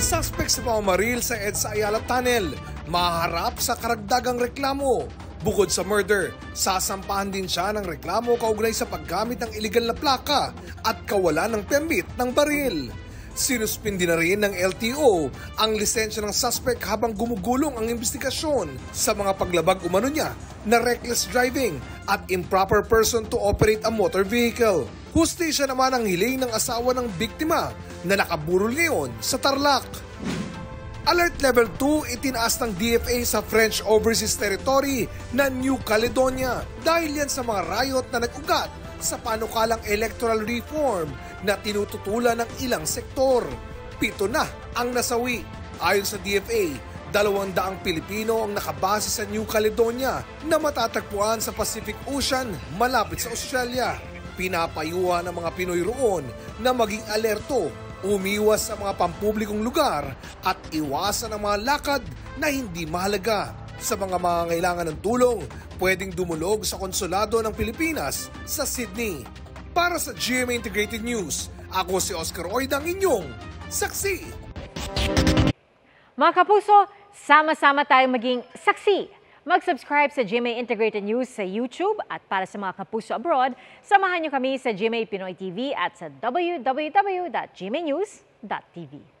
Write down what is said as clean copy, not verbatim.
Suspect sa pamamaril sa EDSA Ayala Tunnel, maharap sa karagdagang reklamo. Bukod sa murder, sasampahan din siya ng reklamo kaugnay sa paggamit ng iligal na plaka at kawalan ng permit ng baril. Sinuspindi na rin ng LTO ang lisensya ng suspect habang gumugulong ang investigasyon sa mga paglabag umano niya na reckless driving at improper person to operate a motor vehicle. Hustisya naman ang hiling ng asawa ng biktima na nakaburol ngayon sa Tarlac. Alert Level 2 itinaas ng DFA sa French Overseas Territory na New Caledonia dahil yan sa mga riot na nag-ugat sa panukalang electoral reform na tinututulan ng ilang sektor. 7 na ang nasawi. Ayon sa DFA, 200 Pilipino ang nakabase sa New Caledonia na matatagpuan sa Pacific Ocean malapit sa Australia. Pinapayuhan ng mga Pinoy roon na maging alerto, umiwas sa mga pampublikong lugar at iwasan ang mga lakad na hindi mahalaga. Sa mga mangangailangan ng tulong, pwedeng dumulog sa Konsulado ng Pilipinas sa Sydney. Para sa GMA Integrated News, ako si Oscar Oidang, inyong saksi. Mga kapuso, sama-sama tayong maging saksi. Mag-subscribe sa GMA Integrated News sa YouTube at para sa mga kapuso abroad, samahan niyo kami sa GMA Pinoy TV at sa www.gmanews.tv.